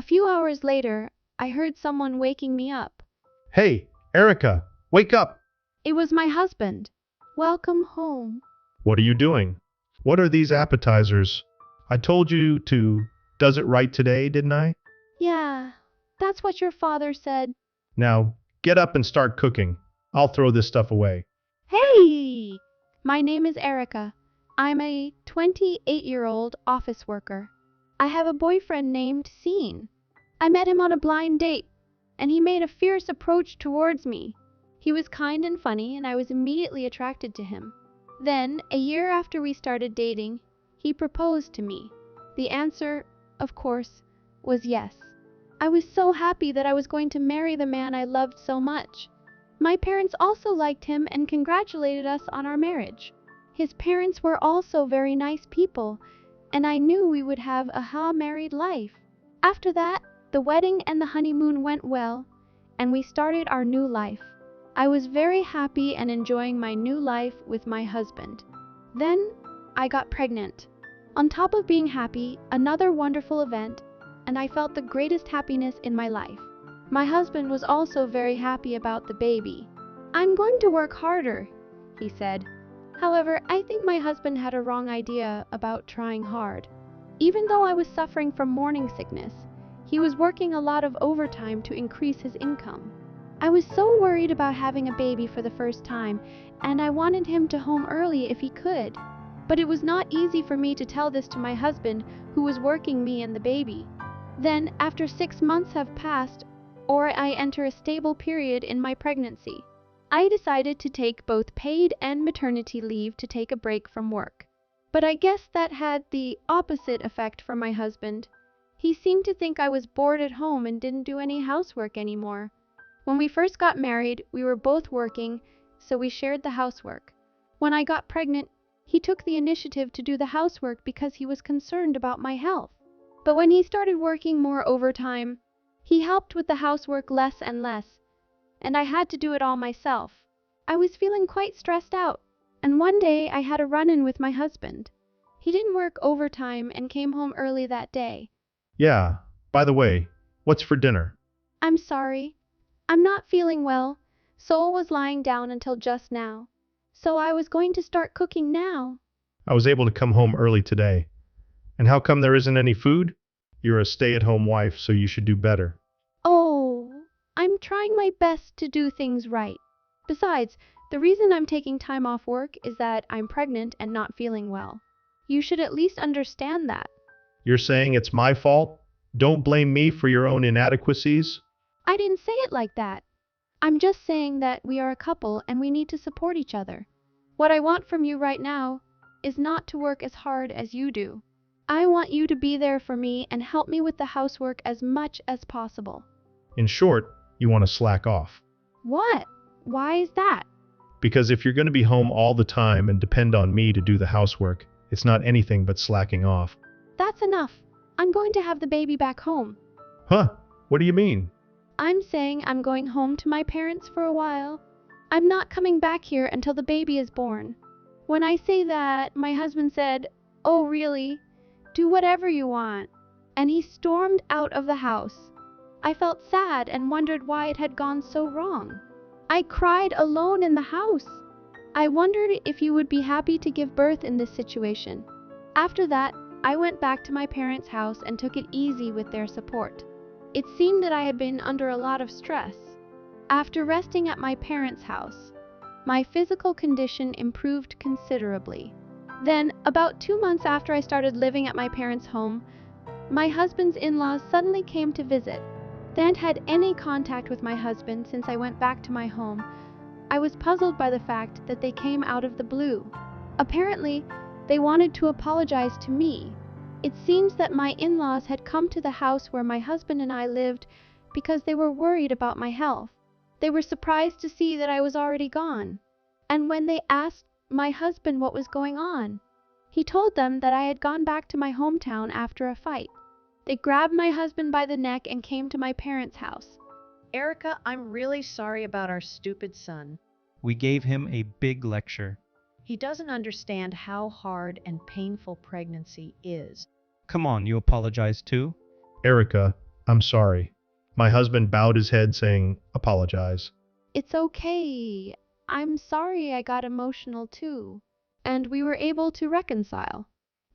A few hours later, I heard someone waking me up. Hey, Erica, wake up! It was my husband. Welcome home. What are you doing? What are these appetizers? I told you to does it right today, didn't I? Yeah, that's what your father said. Now, get up and start cooking. I'll throw this stuff away. Hey! My name is Erica. I'm a 28-year-old office worker. I have a boyfriend named Scene. I met him on a blind date, and he made a fierce approach towards me. He was kind and funny, and I was immediately attracted to him. Then, a year after we started dating, he proposed to me. The answer, of course, was yes. I was so happy that I was going to marry the man I loved so much. My parents also liked him and congratulated us on our marriage. His parents were also very nice people, and I knew we would have a married life. After that, the wedding and the honeymoon went well, and we started our new life. I was very happy and enjoying my new life with my husband. Then, I got pregnant. On top of being happy, another wonderful event, and I felt the greatest happiness in my life. My husband was also very happy about the baby. I'm going to work harder, he said. However, I think my husband had a wrong idea about trying hard. Even though I was suffering from morning sickness, he was working a lot of overtime to increase his income. I was so worried about having a baby for the first time, and I wanted him to home early if he could. But it was not easy for me to tell this to my husband, who was working me and the baby. Then, after 6 months have passed, or I enter a stable period in my pregnancy, I decided to take both paid and maternity leave to take a break from work. But I guess that had the opposite effect for my husband. He seemed to think I was bored at home and didn't do any housework anymore. When we first got married, we were both working, so we shared the housework. When I got pregnant, he took the initiative to do the housework because he was concerned about my health. But when he started working more overtime, he helped with the housework less and less, and I had to do it all myself. I was feeling quite stressed out, and one day I had a run-in with my husband. He didn't work overtime and came home early that day. Yeah, by the way, what's for dinner? I'm sorry. I'm not feeling well. Sol was lying down until just now, so I was going to start cooking now. I was able to come home early today. And how come there isn't any food? You're a stay-at-home wife, so you should do better. Oh, I'm trying my best to do things right. Besides, the reason I'm taking time off work is that I'm pregnant and not feeling well. You should at least understand that. You're saying it's my fault? Don't blame me for your own inadequacies? I didn't say it like that. I'm just saying that we are a couple and we need to support each other. What I want from you right now is not to work as hard as you do. I want you to be there for me and help me with the housework as much as possible. In short, you want to slack off. What? Why is that? Because if you're going to be home all the time and depend on me to do the housework, it's not anything but slacking off. That's enough. I'm going to have the baby back home. Huh? What do you mean? I'm saying I'm going home to my parents for a while. I'm not coming back here until the baby is born. When I say that, my husband said, "Oh, really? Do whatever you want." And he stormed out of the house. I felt sad and wondered why it had gone so wrong. I cried alone in the house. I wondered if you would be happy to give birth in this situation. After that, I went back to my parents' house and took it easy with their support. It seemed that I had been under a lot of stress. After resting at my parents' house, my physical condition improved considerably. Then, about 2 months after I started living at my parents' home, my husband's in-laws suddenly came to visit. They hadn't had any contact with my husband since I went back to my home. I was puzzled by the fact that they came out of the blue. Apparently, they wanted to apologize to me. It seems that my in-laws had come to the house where my husband and I lived because they were worried about my health. They were surprised to see that I was already gone. And when they asked my husband what was going on, he told them that I had gone back to my hometown after a fight. They grabbed my husband by the neck and came to my parents' house. Erica, I'm really sorry about our stupid son. We gave him a big lecture. He doesn't understand how hard and painful pregnancy is. Come on, you apologize too? Erica, I'm sorry. My husband bowed his head, saying, apologize. It's okay. I'm sorry I got emotional too. And we were able to reconcile.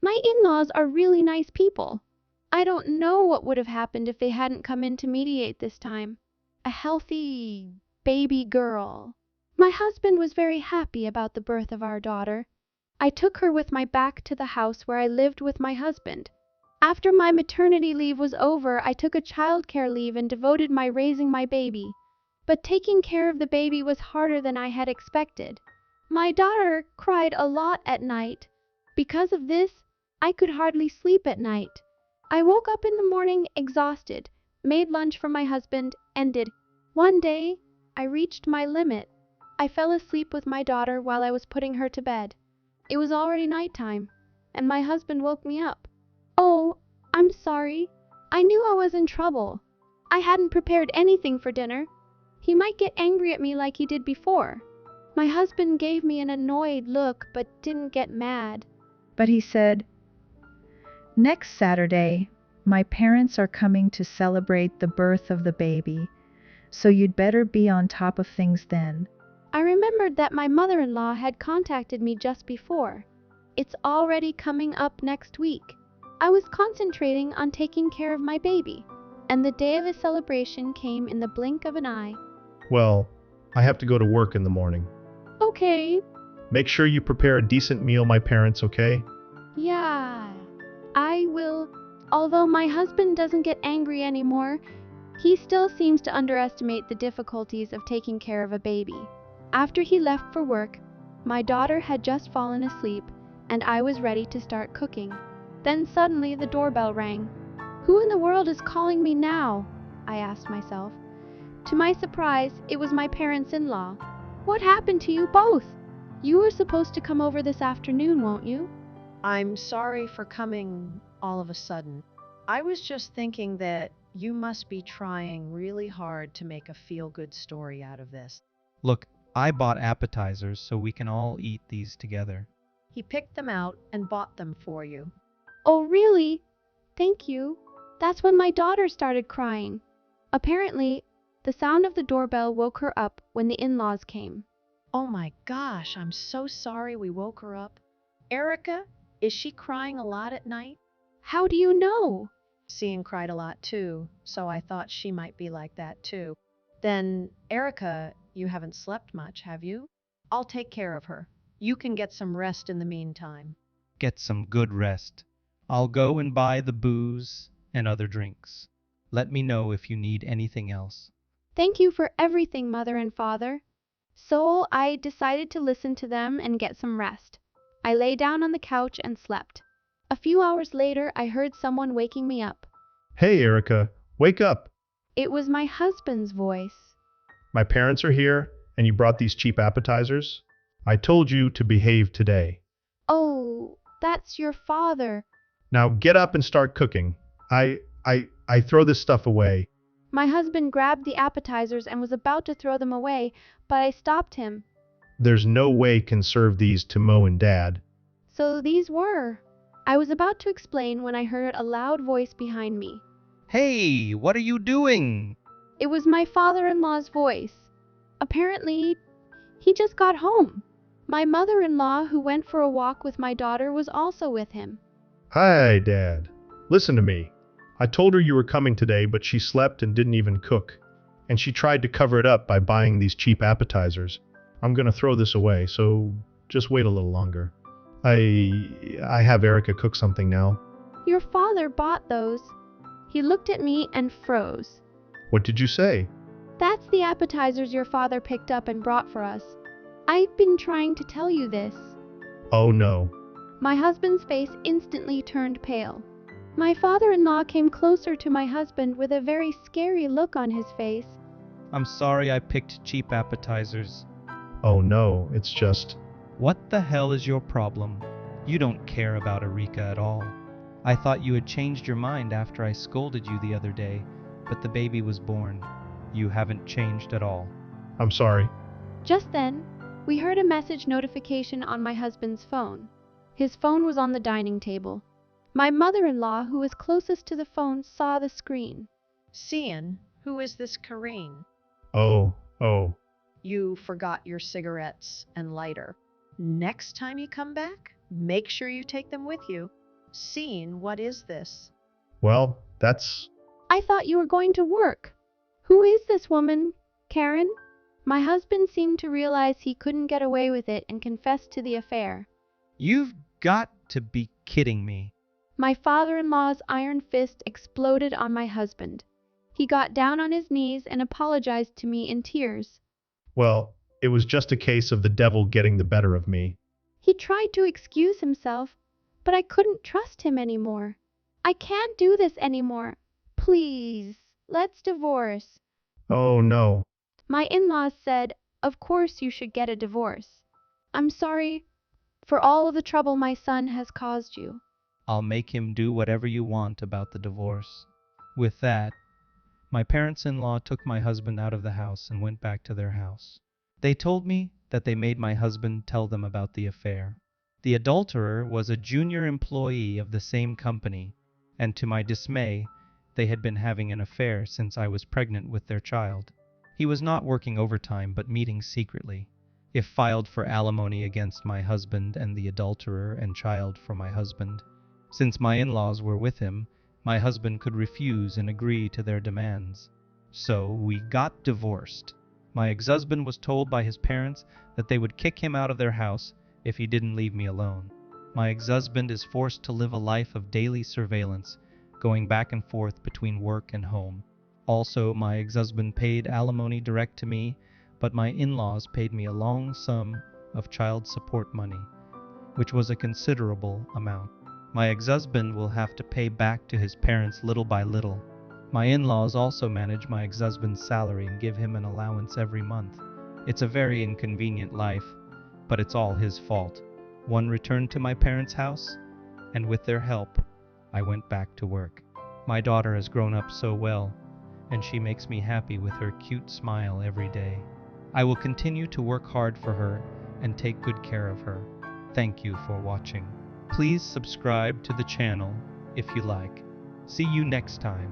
My in-laws are really nice people. I don't know what would have happened if they hadn't come in to mediate this time. A healthy baby girl. My husband was very happy about the birth of our daughter. I took her with my back to the house where I lived with my husband. After my maternity leave was over, I took a childcare leave and devoted my raising my baby. But taking care of the baby was harder than I had expected. My daughter cried a lot at night. Because of this, I could hardly sleep at night. I woke up in the morning exhausted, made lunch for my husband, and did. One day, I reached my limit. I fell asleep with my daughter while I was putting her to bed. It was already nighttime, and my husband woke me up. Oh, I'm sorry. I knew I was in trouble. I hadn't prepared anything for dinner. He might get angry at me like he did before. My husband gave me an annoyed look but didn't get mad. But he said, "Next Saturday, my parents are coming to celebrate the birth of the baby, so you'd better be on top of things then." I remembered that my mother-in-law had contacted me just before. It's already coming up next week. I was concentrating on taking care of my baby, and the day of his celebration came in the blink of an eye. Well, I have to go to work in the morning. Okay. Make sure you prepare a decent meal, my parents, okay? Yeah, I will. Although my husband doesn't get angry anymore, he still seems to underestimate the difficulties of taking care of a baby. After he left for work, my daughter had just fallen asleep, and I was ready to start cooking. Then suddenly the doorbell rang. Who in the world is calling me now? I asked myself. To my surprise, it was my parents-in-law. What happened to you both? You were supposed to come over this afternoon, won't you? I'm sorry for coming all of a sudden. I was just thinking that you must be trying really hard to make a feel-good story out of this. Look, I bought appetizers so we can all eat these together. He picked them out and bought them for you. Oh, really? Thank you. That's when my daughter started crying. Apparently, the sound of the doorbell woke her up when the in-laws came. Oh my gosh, I'm so sorry we woke her up. Erica, is she crying a lot at night? How do you know? Cian cried a lot too, so I thought she might be like that too. Then, Erica, you haven't slept much, have you? I'll take care of her. You can get some rest in the meantime. Get some good rest. I'll go and buy the booze and other drinks. Let me know if you need anything else. Thank you for everything, Mother and Father. So I decided to listen to them and get some rest. I lay down on the couch and slept. A few hours later, I heard someone waking me up. Hey, Erica, wake up. It was my husband's voice. My parents are here, and you brought these cheap appetizers? I told you to behave today. Oh, that's your father. Now get up and start cooking. I throw this stuff away. My husband grabbed the appetizers and was about to throw them away, but I stopped him. There's no way can serve these to Mo and Dad. So these were. I was about to explain when I heard a loud voice behind me. Hey, what are you doing? It was my father-in-law's voice. Apparently, he just got home. My mother-in-law, who went for a walk with my daughter, was also with him. Hi, Dad. Listen to me. I told her you were coming today, but she slept and didn't even cook. And she tried to cover it up by buying these cheap appetizers. I'm gonna throw this away, so just wait a little longer. I have Erica cook something now. Your father bought those. He looked at me and froze. What did you say? That's the appetizers your father picked up and brought for us. I've been trying to tell you this. Oh no. My husband's face instantly turned pale. My father-in-law came closer to my husband with a very scary look on his face. I'm sorry I picked cheap appetizers. Oh no, it's just... What the hell is your problem? You don't care about Erika at all. I thought you had changed your mind after I scolded you the other day, but the baby was born. You haven't changed at all. I'm sorry. Just then, we heard a message notification on my husband's phone. His phone was on the dining table. My mother-in-law, who was closest to the phone, saw the screen. Cian, who is this Kareen? Oh. You forgot your cigarettes and lighter. Next time you come back, make sure you take them with you. Cian, what is this? Well, that's... I thought you were going to work. Who is this woman, Karen? My husband seemed to realize he couldn't get away with it and confessed to the affair. You've got to be kidding me. My father-in-law's iron fist exploded on my husband. He got down on his knees and apologized to me in tears. Well, it was just a case of the devil getting the better of me. He tried to excuse himself, but I couldn't trust him anymore. I can't do this anymore. Please, let's divorce. Oh no. My in-laws said, of course you should get a divorce. I'm sorry for all of the trouble my son has caused you. I'll make him do whatever you want about the divorce. With that, my parents-in-law took my husband out of the house and went back to their house. They told me that they made my husband tell them about the affair. The adulterer was a junior employee of the same company, and to my dismay, they had been having an affair since I was pregnant with their child. He was not working overtime but meeting secretly. If filed for alimony against my husband and the adulterer and child for my husband. Since my in-laws were with him, my husband could refuse and agree to their demands. So we got divorced. My ex-husband was told by his parents that they would kick him out of their house if he didn't leave me alone. My ex-husband is forced to live a life of daily surveillance, going back and forth between work and home. Also, my ex-husband paid alimony direct to me, but my in-laws paid me a long sum of child support money, which was a considerable amount. My ex-husband will have to pay back to his parents little by little. My in-laws also manage my ex-husband's salary and give him an allowance every month. It's a very inconvenient life, but it's all his fault. One returned to my parents' house, and with their help, I went back to work. My daughter has grown up so well, and she makes me happy with her cute smile every day. I will continue to work hard for her and take good care of her. Thank you for watching. Please subscribe to the channel if you like. See you next time.